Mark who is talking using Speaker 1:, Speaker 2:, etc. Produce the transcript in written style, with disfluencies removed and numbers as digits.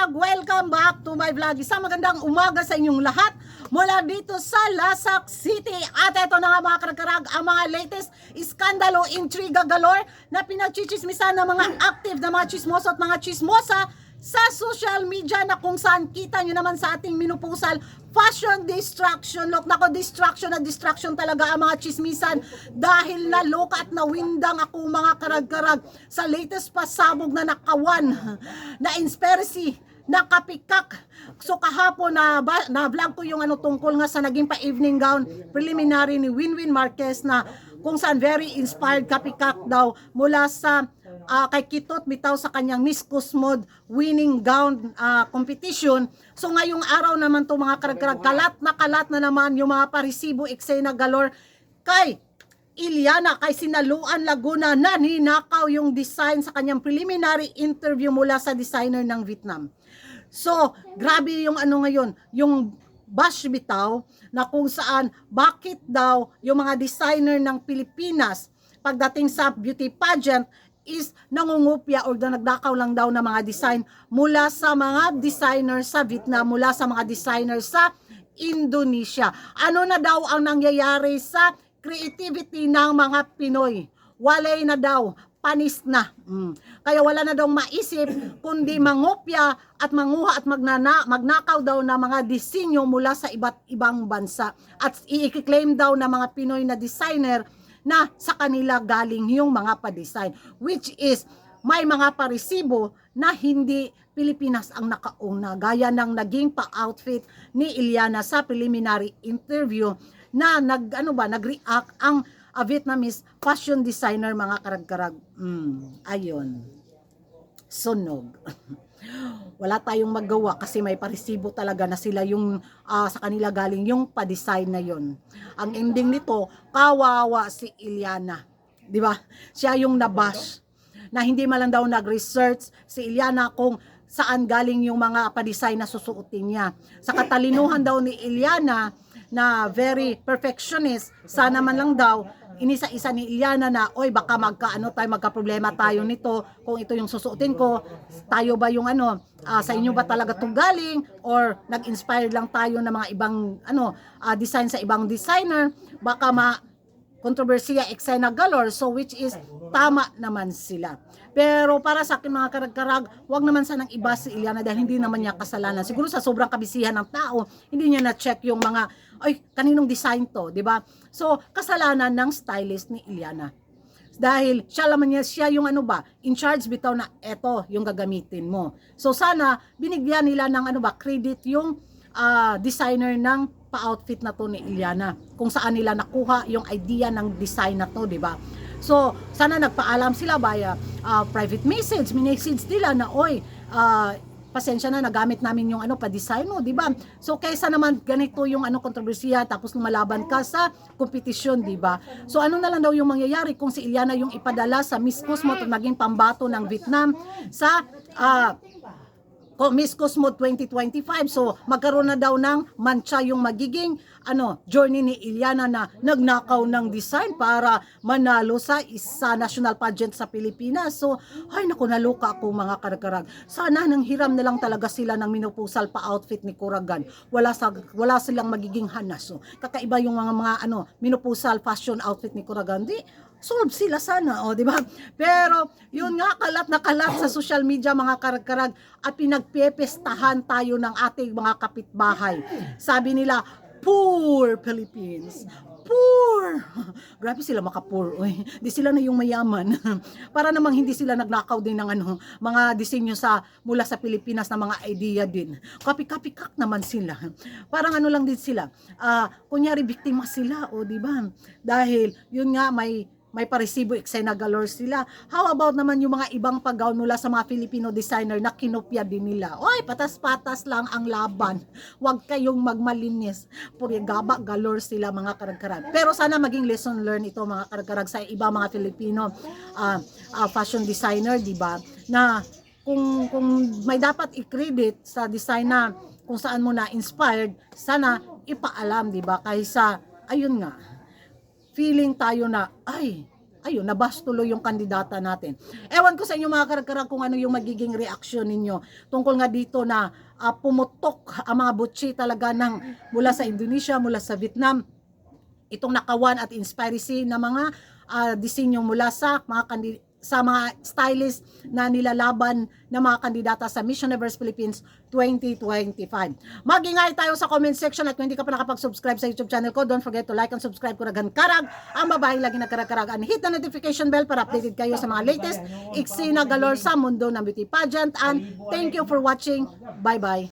Speaker 1: karagkarag, welcome back to my vlog. Isang magandang umaga sa inyong lahat mula dito sa Lasak City. At ito na nga mga karagkarag, ang mga latest iskandalo, intriga galore na pinagchichismisan ng mga active na mga chismoso at mga chismosa sa social media, na kung saan kita nyo naman sa ating minupusal fashion distraction. Look, nako, distraction na distraction talaga ang mga chismisan, dahil naloka at nawindang ako mga karag-karag sa latest pasabog na nakawan na conspiracy na kapikak. So kahapon na vlog ko yung tungkol nga sa naging pa-evening gown preliminary ni Winwin Marquez, na kung saan very inspired kapikak daw mula sa kay Kitot bitaw sa kanyang Miss Cosmod winning gown competition. So ngayong araw naman to mga karag-karag, kalat na naman yung mga parisibo eksena galore kay Iliana, kay Sinaluan Laguna, na ninakaw yung design sa kanyang preliminary interview mula sa designer ng Vietnam. So grabe yung ngayon, yung bash bitaw, na kung saan bakit daw yung mga designer ng Pilipinas pagdating sa beauty pageant is nangungupya o nagdakaw lang daw ng mga design mula sa mga designer sa Vietnam, mula sa mga designer sa Indonesia. Ano na daw ang nangyayari sa creativity ng mga Pinoy? Walay na daw, panis na. Kaya wala na daw maisip kundi mangopya at manguha at magnakaw daw ng mga disenyo mula sa iba't ibang bansa, at i-claim daw ng mga Pinoy na designer na sa kanila galing yung mga pa-design, which is may mga paresibo na hindi Pilipinas ang nakauna, gaya ng naging pa-outfit ni Iliana sa preliminary interview na nag-react ang Vietnamese fashion designer mga karag-karag. Ayun, sunog. Wala tayong magawa kasi may paresibo talaga na sila yung sa kanila galing yung pa-design na yon. Ang ending nito, kawawa si Iliana, di ba? Siya yung nabash, na hindi man lang daw nag-research si Iliana kung saan galing yung mga pa-design na susuotin niya. Sa katalinuhan daw ni Iliana na very perfectionist, sana man lang daw inisa-isa ni Iliana na, oy, baka magka-problema tayo nito kung ito yung susuotin ko. Tayo ba yung sa inyo ba talaga itong galing, or nag-inspire lang tayo ng mga ibang design sa ibang designer? Baka kontrobersiya eksena galore. So which is tama naman sila. Pero para sa akin mga karag-karag, wag naman sanang iba si Iliana, dahil hindi naman niya kasalanan. Siguro sa sobrang kabisihan ng tao, hindi niya na-check yung mga, ay, kaninong design to, di ba? So kasalanan ng stylist ni Iliana. Dahil siya yung in charge bitaw na eto yung gagamitin mo. So sana binigyan nila ng credit yung designer ng pa-outfit na to ni Iliana, kung saan nila nakuha yung idea ng design na to, di ba? So sana nagpaalam sila via private message nila na, oy, pasensya na, nagamit namin yung pa-design mo, di ba? So kaysa naman ganito yung kontrobersiya tapos lumalaban ka sa kompetisyon, di ba? So ano na lang daw yung mangyayari kung si Iliana yung ipadala sa Miss Cosmo at naging pambato ng Vietnam sa Miss Cosmo 2025. So magkaroon na daw ng mancha yung magiging journey ni Iliana na nagnakaw ng design para manalo sa isa national pageant sa Pilipinas. So ay naku, naluka ako mga karag-karag. Sana nang hiram na lang talaga sila ng minupusal pa outfit ni Kuragan. Wala silang magiging hanas. So kakaiba yung mga minupusal fashion outfit ni Kuragan. Di solve sila sana, di ba? Pero yun nga, kalat na kalat sa social media mga karag-karag, at pinagpepestahan tayo ng ating mga kapitbahay. Sabi nila, poor Philippines. Poor! Grabe sila maka-poor. Di sila na yung mayaman. Para namang hindi sila nagnakaw din ng mga disenyo mula sa Pilipinas na mga idea din. Kapikak naman sila. Parang lang din sila. Kunyari biktima sila, di ba? Dahil yun nga, may paresibo eksena galore sila. How about naman yung mga ibang paggaw mula sa mga Filipino designer na kinopya din nila? Oy, patas-patas lang ang laban. Huwag kayong magmalinis. Puri gaba galore sila mga karag-karag. Pero sana maging lesson learned ito mga karag-karag sa iba mga Filipino fashion designer, di ba? Na kung may dapat i-credit sa design na kung saan mo na inspired, sana ipaalam, di ba? Kaysa ayun nga, feeling tayo na, ay, ayun, nabastulo yung kandidata natin. Ewan ko sa inyo mga karagkarag kung ano yung magiging reaksyon ninyo tungkol nga dito na pumutok ang mga butchi talaga mula sa Indonesia, mula sa Vietnam, itong nakawan at inspiracy na mga disenyo mula sa mga stylist na nilalaban ng mga kandidata sa Miss Universe Philippines 2025. Mag-ingay tayo sa comment section at kung hindi ka pa nakapag-subscribe sa YouTube channel ko, don't forget to like and subscribe ko Ragan Karag, ang babae lagi nagkarag-karag, and hit the notification bell para updated kayo sa mga latest iksina galore sa mundo ng beauty pageant. And thank you for watching. Bye-bye.